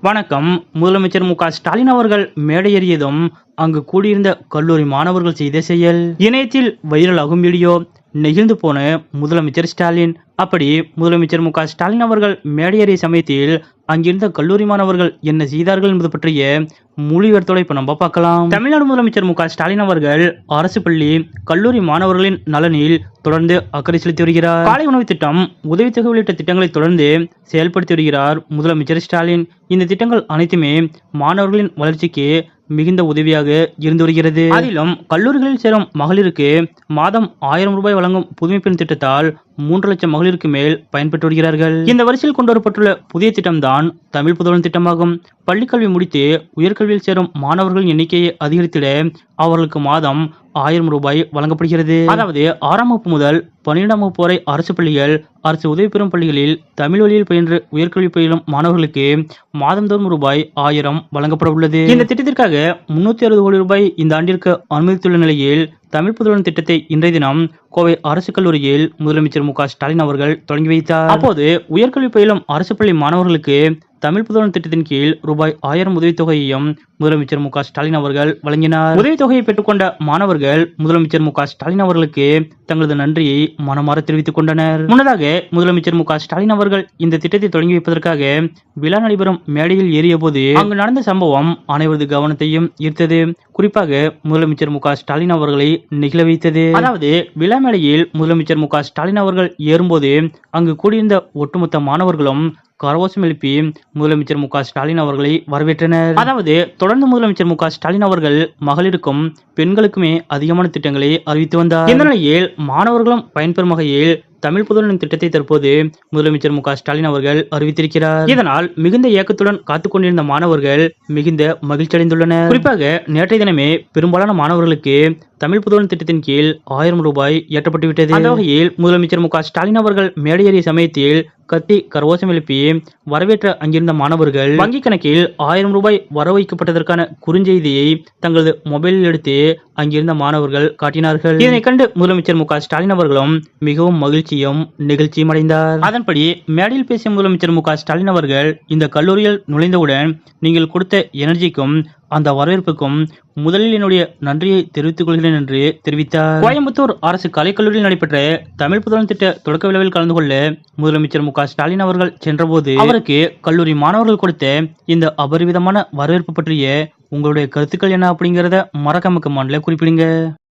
வணக்கம். முதலமைச்சர் மு.க. ஸ்டாலின் அவர்கள் மேடை ஏறியதும் அங்கு கூடியிருந்த கல்லூரி மாணவர்கள் செய்த செயல் இணையத்தில் வைரலாகும் வீடியோ. நெகிழ்ந்து போன முதலமைச்சர் ஸ்டாலின். அப்படி முதலமைச்சர் மு.க. ஸ்டாலின் அவர்கள் மேடையேறிய சமயத்தில் அங்கிருந்த கல்லூரி மாணவர்கள் என்ன செய்தார்கள் என்பது பற்றிய முழு விவரத்தோட இப்ப நம்ம பார்க்கலாம். தமிழ்நாடு முதலமைச்சர் மு.க. ஸ்டாலின் அவர்கள் அரசு பள்ளி கல்லூரி மாணவர்களின் நலனில் தொடர்ந்து அக்கறை செலுத்தி வருகிறார். காலை உணவு திட்டம், உதவித்தொகை உள்ளிட்ட திட்டங்களை தொடர்ந்து செயல்படுத்தி வருகிறார் முதலமைச்சர் ஸ்டாலின். இந்த திட்டங்கள் அனைத்துமே மாணவர்களின் வளர்ச்சிக்கு மிகுந்த உதவியாக இருந்து வருகிறது. அதிலும் கல்லூரிகளில் சேரும் மகளிருக்கு மாதம் 1000 ரூபாய் வழங்கும் புதுமை பெண் திட்டத்தால் 3 லட்சம் மகளிருக்கு மேல் பயன்பெற்று வருகிறார்கள். இந்த வரிசையில் கொண்டு வரப்பட்டுள்ள புதிய திட்டம்தான் தமிழ் புதல்வன் திட்டமாகும். பள்ளிக்கல்வி முடித்து உயர்கல்வியில் சேரும் மாணவர்களின் எண்ணிக்கையை அதிகரித்திட அவர்களுக்கு மாதம் 1000 ரூபாய் வழங்கப்படுகிறது. அதாவது 6ஆம் வகுப்பு முதல் 12ஆம் வகுப்பு வரை அரசு பள்ளிகள், அரசு உதவி பெறும் பள்ளிகளில் தமிழ் வழியில் பயின்று உயர்கல்வி பயிலும் மாணவர்களுக்கு மாதந்தோறும் ரூபாய் 1000 வழங்கப்பட உள்ளது. இந்த திட்டத்திற்காக 360 கோடி ரூபாய் இந்த ஆண்டிற்கு அனுமதித்துள்ள நிலையில் தமிழ் புதல்வன் திட்டத்தை இன்றைய தினம் கோவை அரசு கல்லூரியில் முதலமைச்சர் மு.க. ஸ்டாலின் அவர்கள் தொடங்கி வைத்தார். அப்போது உயர்கல்வி பயிலும் அரசு பள்ளி மாணவர்களுக்கு தமிழ் புதல்வன் திட்டத்தின் கீழ் ரூபாய் 1000 உதவித்தொகையையும் முதலமைச்சர் மு.க. ஸ்டாலின் அவர்கள் வழங்கினார். உதவித்தொகையை பெற்றுக்கொண்ட மாணவர்கள் முதலமைச்சர் மு.க. ஸ்டாலின் அவர்களுக்கு தங்களது நன்றியை மனமாற தெரிவித்துக் கொண்டனர். முன்னதாக முதலமைச்சர் மு.க. ஸ்டாலின் அவர்கள் இந்த திட்டத்தை தொடங்கி வைப்பதற்காக விழா நடைபெறும் மேடையில் ஏறிய போது அங்கு நடந்த சம்பவம் அனைவரது கவனத்தையும் ஈர்த்தது. குறிப்பாக முதலமைச்சர் மு.க. ஸ்டாலின் அவர்களை நெகிழ வைத்தது. அதாவது விழா மேடையில் முதலமைச்சர் மு.க. ஸ்டாலின் அவர்கள் ஏறும்போது அங்கு கூடியிருந்த ஒட்டுமொத்த மாணவர்களும் கரகோஷம் எழுப்பி முதலமைச்சர் மு.க. ஸ்டாலின் அவர்களை வரவேற்றனர். அதாவது தொடர்ந்து முதலமைச்சர் மு.க. ஸ்டாலின் அவர்கள் மகளிருக்கும் பெண்களுக்குமே அதிகமான திட்டங்களை அறிவித்து வந்தார். இந்த நிலையில் மாணவர்களும் பயன்பெறும் வகையில் தமிழ் புதல்வன் திட்டத்தை தற்போது முதலமைச்சர் மு.க. ஸ்டாலின் அவர்கள் அறிவித்திருக்கிறார். இதனால் மிகுந்த ஏக்கத்துடன் காத்துக் கொண்டிருந்த மாணவர்கள் மிகுந்த மகிழ்ச்சி அடைந்துள்ளனர். குறிப்பாக நேற்றைய தினமே பெரும்பாலான மாணவர்களுக்கு தமிழ் புதல்வன் திட்டத்தின் கீழ் 1000 ரூபாய் ஏற்றப்பட்டுவிட்டது. அந்த வகையில் முதலமைச்சர் மு.க. ஸ்டாலின் அவர்கள் மேடையேறிய சமயத்தில் கத்தி கரகோஷம் எழுப்பி வரவேற்ற அங்கிருந்த மாணவர்கள் வங்கி கணக்கில் 1000 ரூபாய் வர வைக்கப்பட்டதற்கான குறுஞ்செய்தியை தங்களது மொபைலில் எடுத்து அங்கிருந்த மாணவர்கள் காட்டினார்கள். இதனை கண்டு முதலமைச்சர் மு.க. ஸ்டாலின் அவர்களும் மிகவும் மகிழ்ச்சியும் நெகிழ்ச்சியும் அடைந்தார். அதன்படி மேடையில் பேசிய முதலமைச்சர் மு.க. ஸ்டாலின் அவர்கள் இந்த கல்லூரியில் நுழைந்தவுடன் நீங்கள் கொடுத்த எனர்ஜிக்கும் அந்த வரவேற்புக்கும் முதலில் என்னுடைய நன்றியை தெரிவித்துக் கொள்கிறேன் என்று தெரிவித்தார். கோயம்புத்தூர் அரசு கலைக்கல்லூரியில் நடைபெற்ற தமிழ் புதல்வன் திட்ட தொடக்க விழாவில் கலந்து கொள்ள முதலமைச்சர் மு.க. ஸ்டாலின் அவர்கள் சென்றபோது அவருக்கு கல்லூரி மாணவர்கள் கொடுத்த இந்த அபரிவிதமான வரவேற்பு பற்றிய உங்களுடைய கருத்துக்கள் என்ன அப்படிங்கறத மறக்காம கமெண்ட்ல குறிப்பிடுங்க.